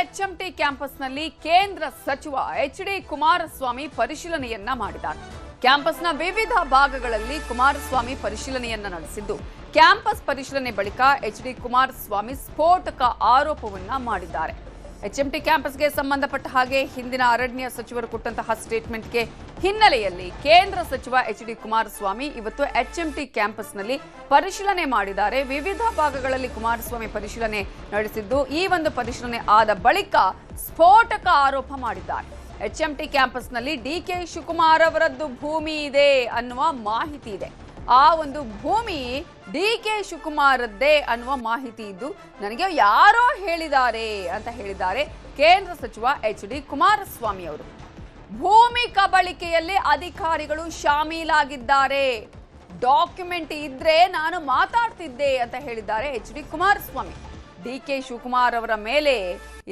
HMT ಕ್ಯಾಂಪಸ್ನಲ್ಲಿ ಕೇಂದ್ರ ಸಚಿವ ಎಚ್.ಡಿ. ಕುಮಾರಸ್ವಾಮಿ ಪರಿಶೀಲನೆಯನ್ನ ಮಾಡಿದ್ದಾರೆ. ಕ್ಯಾಂಪಸ್ನ ವಿವಿಧ ಭಾಗಗಳಲ್ಲಿ ಕುಮಾರಸ್ವಾಮಿ ಪರಿಶೀಲನೆಯನ್ನ ನಡೆಸಿದ್ದು, ಕ್ಯಾಂಪಸ್ ಪರಿಶೀಲನೆ ಬಳಿಕ ಎಚ್.ಡಿ. ಕುಮಾರಸ್ವಾಮಿ ಸ್ಫೋಟಕ ಆರೋಪವನ್ನ ಮಾಡಿದ್ದಾರೆ. ಎಚ್ಎಂಟಿ ಕ್ಯಾಂಪಸ್ಗೆ ಸಂಬಂಧಪಟ್ಟ ಹಾಗೆ ಹಿಂದಿನ ಅರಣ್ಯ ಸಚಿವರು ಕೊಟ್ಟಂತಹ ಸ್ಟೇಟ್ಮೆಂಟ್ಗೆ ಹಿನ್ನೆಲೆಯಲ್ಲಿ ಕೇಂದ್ರ ಸಚಿವ ಎಚ್.ಡಿ. ಕುಮಾರಸ್ವಾಮಿ ಇವತ್ತು ಎಚ್ಎಂಟಿ ಕ್ಯಾಂಪಸ್ನಲ್ಲಿ ಪರಿಶೀಲನೆ ಮಾಡಿದ್ದಾರೆ. ವಿವಿಧ ಭಾಗಗಳಲ್ಲಿ ಕುಮಾರಸ್ವಾಮಿ ಪರಿಶೀಲನೆ ನಡೆಸಿದ್ದು, ಈ ಒಂದು ಪರಿಶೀಲನೆ ಆದ ಬಳಿಕ ಸ್ಫೋಟಕ ಆರೋಪ ಮಾಡಿದ್ದಾರೆ. ಎಚ್ಎಂಟಿ ಕ್ಯಾಂಪಸ್ನಲ್ಲಿ ಡಿಕೆ ಶಿವಕುಮಾರ್ ಅವರದ್ದು ಭೂಮಿ ಇದೆ ಅನ್ನುವ ಮಾಹಿತಿ ಇದೆ. ಆ ಒಂದು ಭೂಮಿ ಡಿಕೆ ಶಿವಕುಮಾರದ್ದೇ ಅನ್ನುವ ಮಾಹಿತಿ ಇದ್ದು, ನನಗೆ ಯಾರೋ ಹೇಳಿದ್ದಾರೆ ಅಂತ ಹೇಳಿದ್ದಾರೆ ಕೇಂದ್ರ ಸಚಿವ ಎಚ್.ಡಿ. ಕುಮಾರಸ್ವಾಮಿ ಅವರು. ಭೂಮಿ ಕಬಳಿಕೆಯಲ್ಲಿ ಅಧಿಕಾರಿಗಳು ಶಾಮೀಲಾಗಿದ್ದಾರೆ, ಡಾಕ್ಯುಮೆಂಟ್ ಇದ್ರೆ ನಾನು ಮಾತಾಡ್ತಿದ್ದೆ ಅಂತ ಹೇಳಿದ್ದಾರೆ ಎಚ್.ಡಿ. ಕುಮಾರಸ್ವಾಮಿ. ಡಿಕೆ ಶಿವಕುಮಾರ್ ಅವರ ಮೇಲೆ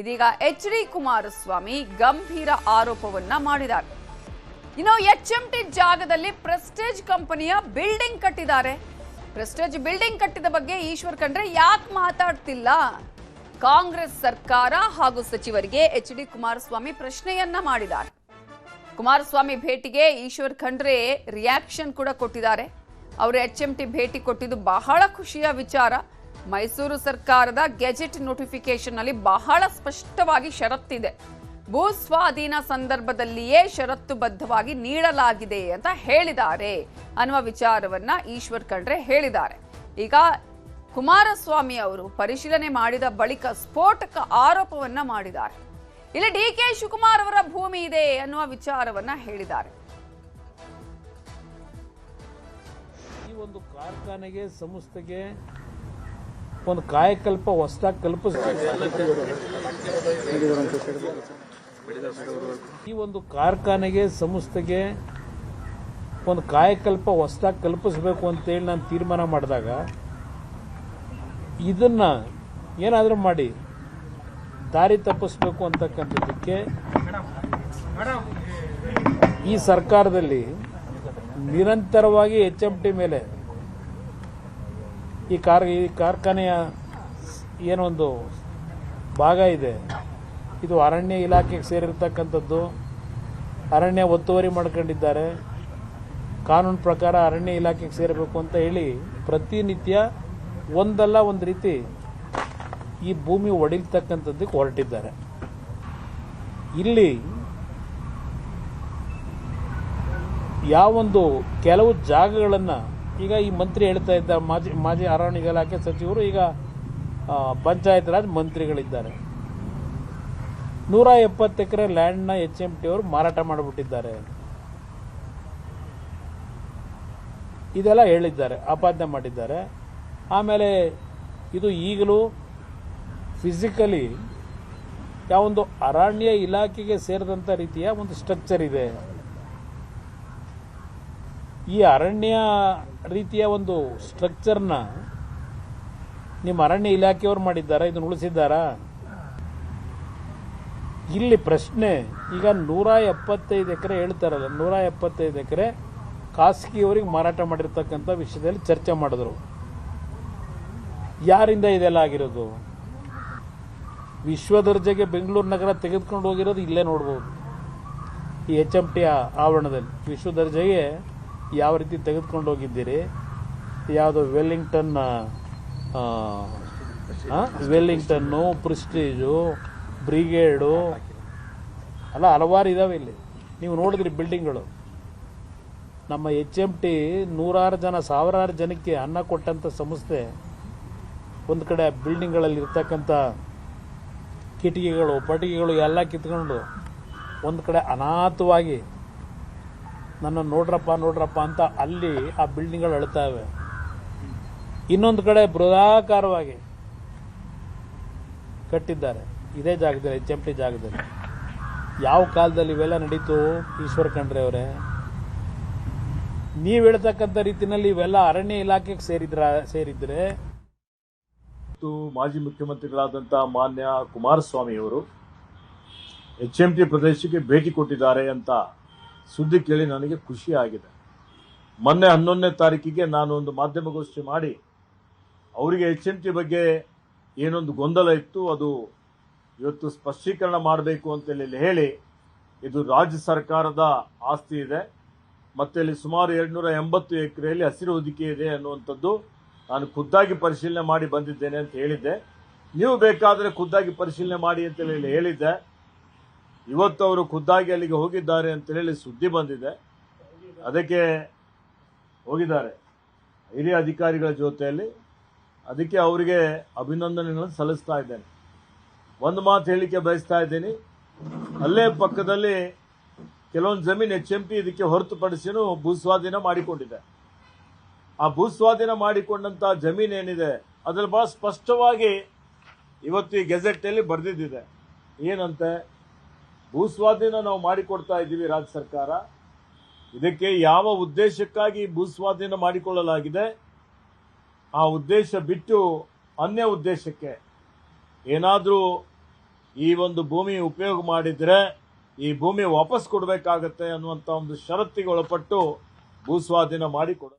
ಇದೀಗ ಎಚ್.ಡಿ. ಕುಮಾರಸ್ವಾಮಿ ಗಂಭೀರ ಆರೋಪವನ್ನ ಮಾಡಿದ್ದಾರೆ. ಇನ್ನು ಎಚ್ಎಂಟಿ ಜಾಗದಲ್ಲಿ ಪ್ರೆಸ್ಟೇಜ್ ಕಂಪನಿಯ ಬಿಲ್ಡಿಂಗ್ ಕಟ್ಟಿದ್ದಾರೆ. ಪ್ರೆಸ್ಟೇಜ್ ಬಿಲ್ಡಿಂಗ್ ಕಟ್ಟಿದ ಬಗ್ಗೆ ಈಶ್ವರ್ ಖಂಡ್ರೆ ಯಾಕೆ ಮಾತಾಡ್ತಿಲ್ಲ? ಕಾಂಗ್ರೆಸ್ ಸರ್ಕಾರ ಹಾಗೂ ಸಚಿವರಿಗೆ ಎಚ್.ಡಿ. ಕುಮಾರಸ್ವಾಮಿ ಪ್ರಶ್ನೆಯನ್ನ ಮಾಡಿದ್ದಾರೆ. ಕುಮಾರಸ್ವಾಮಿ ಭೇಟಿಗೆ ಈಶ್ವರ್ ಖಂಡ್ರೆ ರಿಯಾಕ್ಷನ್ ಕೂಡ ಕೊಟ್ಟಿದ್ದಾರೆ. ಅವರು ಎಚ್ಎಂಟಿ ಭೇಟಿ ಕೊಟ್ಟಿದ್ದು ಬಹಳ ಖುಷಿಯ ವಿಚಾರ. ಮೈಸೂರು ಸರ್ಕಾರದ ಗೆಜೆಟ್ ನೋಟಿಫಿಕೇಶನ್ ನಲ್ಲಿ ಬಹಳ ಸ್ಪಷ್ಟವಾಗಿ ಷರತ್ತಿದೆ. ಭೂ ಸ್ವಾಧೀನ ಸಂದರ್ಭದಲ್ಲಿಯೇ ಷರತ್ತುಬದ್ಧವಾಗಿ ನೀಡಲಾಗಿದೆ ಅಂತ ಹೇಳಿದ್ದಾರೆ ಅನ್ನುವ ವಿಚಾರವನ್ನ ಈಶ್ವರ್ ಖಂಡ್ರೆ ಹೇಳಿದ್ದಾರೆ. ಈಗ ಕುಮಾರಸ್ವಾಮಿ ಅವರು ಪರಿಶೀಲನೆ ಮಾಡಿದ ಬಳಿಕ ಸ್ಫೋಟಕ ಆರೋಪವನ್ನ ಮಾಡಿದ್ದಾರೆ. ಇಲ್ಲಿ ಡಿಕೆ ಶಿವಕುಮಾರ್ ಅವರ ಭೂಮಿ ಇದೆ ಅನ್ನುವ ವಿಚಾರವನ್ನ ಹೇಳಿದ್ದಾರೆ. ಈ ಒಂದು ಕಾರ್ಖಾನೆಗೆ ಸಂಸ್ಥೆಗೆ ಒಂದು ಕಾಯಕಲ್ಪ ಹೊಸದಾಗಿ ಕಲ್ಪಿಸಬೇಕು. ಈ ಒಂದು ಕಾರ್ಖಾನೆಗೆ ಸಂಸ್ಥೆಗೆ ಒಂದು ಕಾಯಕಲ್ಪ ಹೊಸದಾಗಿ ಕಲ್ಪಿಸಬೇಕು ಅಂತೇಳಿ ನಾನು ತೀರ್ಮಾನ ಮಾಡಿದಾಗ ಇದನ್ನ ಏನಾದರೂ ಮಾಡಿ ದಾರಿ ತಪ್ಪಿಸ್ಬೇಕು ಅಂತಕ್ಕಂಥದ್ದಕ್ಕೆ ಈ ಸರ್ಕಾರದಲ್ಲಿ ನಿರಂತರವಾಗಿ ಎಚ್ಎಂಟಿ ಮೇಲೆ ಈ ಕಾರ್ಖಾನೆಯ ಏನೊಂದು ಭಾಗ ಇದೆ, ಇದು ಅರಣ್ಯ ಇಲಾಖೆಗೆ ಸೇರಿರ್ತಕ್ಕಂಥದ್ದು. ಅರಣ್ಯ ಒತ್ತುವರಿ ಮಾಡ್ಕೊಂಡಿದ್ದಾರೆ. ಕಾನೂನು ಪ್ರಕಾರ ಅರಣ್ಯ ಇಲಾಖೆಗೆ ಸೇರಬೇಕು ಅಂತ ಹೇಳಿ ಪ್ರತಿನಿತ್ಯ ಒಂದಲ್ಲ ಒಂದು ರೀತಿ ಈ ಭೂಮಿ ಒಡಿಲ್ತಕ್ಕಂಥದ್ದಕ್ಕೆ ಹೊರಟಿದ್ದಾರೆ. ಇಲ್ಲಿ ಯಾವೊಂದು ಕೆಲವು ಜಾಗಗಳನ್ನು ಈಗ ಈ ಮಂತ್ರಿ ಹೇಳ್ತಾ ಇದ್ದ ಮಾಜಿ ಅರಣ್ಯ ಇಲಾಖೆ ಸಚಿವರು ಈಗ ಪಂಚಾಯತ್ ರಾಜ್ ಮಂತ್ರಿಗಳಿದ್ದಾರೆ. 170 ಎಕರೆ ಲ್ಯಾಂಡ್ನ ಎಚ್ಎಂಟಿ ಅವರು ಮಾರಾಟ ಮಾಡಿಬಿಟ್ಟಿದ್ದಾರೆ. ಇದೆಲ್ಲ ಹೇಳಿದ್ದಾರೆ, ಆಪಾದನೆ ಮಾಡಿದ್ದಾರೆ. ಆಮೇಲೆ ಇದು ಈಗಲೂ ಫಿಸಿಕಲಿ ಯಾವೊಂದು ಅರಣ್ಯ ಇಲಾಖೆಗೆ ಸೇರಿದಂಥ ರೀತಿಯ ಒಂದು ಸ್ಟ್ರಕ್ಚರ್ ಇದೆ. ಈ ಅರಣ್ಯ ರೀತಿಯ ಒಂದು ಸ್ಟ್ರಕ್ಚರ್ನ ನಿಮ್ಮ ಅರಣ್ಯ ಇಲಾಖೆಯವರು ಮಾಡಿದ್ದಾರಾ? ಇದನ್ನು ಉಳಿಸಿದ್ದಾರಾ? ಇಲ್ಲಿ ಪ್ರಶ್ನೆ ಈಗ 175 ಎಕರೆ ಹೇಳ್ತಾರಲ್ಲ, 175 ಎಕರೆ ಖಾಸಗಿಯವರಿಗೆ ಮಾರಾಟ ಮಾಡಿರ್ತಕ್ಕಂಥ ವಿಷಯದಲ್ಲಿ ಚರ್ಚೆ ಮಾಡಿದ್ರು. ಯಾರಿಂದ ಇದೆಲ್ಲ ಆಗಿರೋದು? ವಿಶ್ವ ದರ್ಜೆಗೆ ಬೆಂಗಳೂರು ನಗರ ತೆಗೆದುಕೊಂಡು ಹೋಗಿರೋದು ಇಲ್ಲೇ ನೋಡ್ಬೋದು. ಈ ಎಚ್ಎಂಟಿ ಆವರಣದಲ್ಲಿ ವಿಶ್ವ ದರ್ಜೆಗೆ ಯಾವ ರೀತಿ ತೆಗೆದುಕೊಂಡು ಹೋಗಿದ್ದೀರಿ? ಯಾವುದೋ ವೆಲ್ಲಿಂಗ್ಟನ್ನು, ಪ್ರೆಸ್ಟೀಜು, ಬ್ರಿಗೇಡು ಅಲ್ಲ, ಹಲವಾರು ಇದಾವೆ ಇಲ್ಲಿ. ನೀವು ನೋಡಿದ್ರಿ ಬಿಲ್ಡಿಂಗ್ಗಳು. ನಮ್ಮ ಎಚ್ಎಂಟಿ ನೂರಾರು ಜನ, ಸಾವಿರಾರು ಜನಕ್ಕೆ ಅನ್ನ ಕೊಟ್ಟಂಥ ಸಂಸ್ಥೆ. ಒಂದು ಕಡೆ ಬಿಲ್ಡಿಂಗ್ಗಳಲ್ಲಿ ಇರ್ತಕ್ಕಂಥ ಕಿಟಕಿಗಳು, ಪಟಿಕೆಗಳು ಎಲ್ಲ ಕಿತ್ಕೊಂಡು ಒಂದು ಕಡೆ ಅನಾಥವಾಗಿ ನನ್ನ ನೋಡ್ರಪ್ಪ ಅಂತ ಅಲ್ಲಿ ಆ ಬಿಲ್ಡಿಂಗ್ಗಳು ಅಳ್ತಾವೆ. ಇನ್ನೊಂದು ಕಡೆ ಬೃಹದಾಕಾರವಾಗಿ ಕಟ್ಟಿದ್ದಾರೆ ಇದೇ ಜಾಗದಲ್ಲಿ, ಎಚ್ಎಂಟಿ ಜಾಗದಲ್ಲಿ. ಯಾವ ಕಾಲದಲ್ಲಿ ಇವೆಲ್ಲ ನಡೀತು ಈಶ್ವರ್ ಖಂಡ್ರೆ ಅವರೇ? ನೀವು ಹೇಳ್ತಕ್ಕಂಥ ರೀತಿಯಲ್ಲಿ ಇವೆಲ್ಲ ಅರಣ್ಯ ಇಲಾಖೆಗೆ ಸೇರಿದ್ರೆ ಮಾಜಿ ಮುಖ್ಯಮಂತ್ರಿಗಳಾದಂಥ ಮಾನ್ಯ ಕುಮಾರಸ್ವಾಮಿ ಅವರು ಎಚ್ಎಂಟಿ ಪ್ರದೇಶಕ್ಕೆ ಭೇಟಿ ಕೊಟ್ಟಿದ್ದಾರೆ ಅಂತ ಸುದ್ದಿ ಕೇಳಿ ನನಗೆ ಖುಷಿ ಆಗಿದೆ. ಮೊನ್ನೆ 11ನೇ ತಾರೀಕಿಗೆ ನಾನು ಒಂದು ಮಾಧ್ಯಮಗೋಷ್ಠಿ ಮಾಡಿ ಅವರಿಗೆ ಎಚ್ಎಂಟಿ ಬಗ್ಗೆ ಏನೊಂದು ಗೊಂದಲ ಇತ್ತು, ಅದು ಇವತ್ತು ಸ್ಪಷ್ಟೀಕರಣ ಮಾಡಬೇಕು ಅಂತೇಳಿ ಹೇಳಿ ಇದು ರಾಜ್ಯ ಸರ್ಕಾರದ ಆಸ್ತಿ ಇದೆ ಮತ್ತು ಇಲ್ಲಿ ಸುಮಾರು 280 ಎಕರೆಯಲ್ಲಿ ಹಸಿರು ಹೊದಿಕೆ ಇದೆ ಅನ್ನುವಂಥದ್ದು ನಾನು ಖುದ್ದಾಗಿ ಪರಿಶೀಲನೆ ಮಾಡಿ ಬಂದಿದ್ದೇನೆ ಅಂತ ಹೇಳಿದ್ದೆ. ನೀವು ಬೇಕಾದರೆ ಖುದ್ದಾಗಿ ಪರಿಶೀಲನೆ ಮಾಡಿ ಅಂತೇಳಿ ಹೇಳಿದ್ದೆ. ಇವತ್ತು ಅವರು ಖುದ್ದಾಗಿ ಅಲ್ಲಿಗೆ ಹೋಗಿದ್ದಾರೆ ಅಂತೇಳಿ ಸುದ್ದಿ ಬಂದಿದೆ. ಅದಕ್ಕೆ ಹೋಗಿದ್ದಾರೆ ಹಿರಿಯ ಅಧಿಕಾರಿಗಳ ಜೊತೆಯಲ್ಲಿ. ಅದಕ್ಕೆ ಅವರಿಗೆ ಅಭಿನಂದನೆಗಳನ್ನು ಸಲ್ಲಿಸ್ತಾ ಇದ್ದೇನೆ. ಒಂದು ಮಾತು ಹೇಳಿಕೆ ಬಯಸ್ತಾ ಇದ್ದೀನಿ, ಅಲ್ಲೇ ಪಕ್ಕದಲ್ಲಿ ಕೆಲವೊಂದು ಜಮೀನು HMT ಇದಕ್ಕೆ ಹೊರತುಪಡಿಸಿನೂ ಭೂಸ್ವಾಧೀನ ಮಾಡಿಕೊಂಡಿದೆ. ಆ ಭೂಸ್ವಾಧೀನ ಮಾಡಿಕೊಂಡಂಥ ಜಮೀನು ಏನಿದೆ ಅದರಲ್ಲಿ ಬಹಳ ಸ್ಪಷ್ಟವಾಗಿ ಇವತ್ತು ಈ ಗೆಜೆಟಲ್ಲಿ ಬರೆದಿದ್ದಿದೆ. ಏನಂತೆ, ಭೂಸ್ವಾಧೀನ ನಾವು ಮಾಡಿಕೊಡ್ತಾ ಇದ್ದೀವಿ ರಾಜ್ಯ ಸರ್ಕಾರ, ಇದಕ್ಕೆ ಯಾವ ಉದ್ದೇಶಕ್ಕಾಗಿ ಭೂಸ್ವಾಧೀನ ಮಾಡಿಕೊಳ್ಳಲಾಗಿದೆ ಆ ಉದ್ದೇಶ ಬಿಟ್ಟು ಅನ್ಯ ಉದ್ದೇಶಕ್ಕೆ ಏನಾದರೂ ಈ ಒಂದು ಭೂಮಿ ಉಪಯೋಗ ಮಾಡಿದರೆ ಈ ಭೂಮಿ ವಾಪಸ್ ಕೊಡಬೇಕಾಗತ್ತೆ ಅನ್ನುವಂಥ ಒಂದು ಷರತ್ತಿಗೆ ಒಳಪಟ್ಟು ಭೂಸ್ವಾಧೀನ ಮಾಡಿಕೊಡ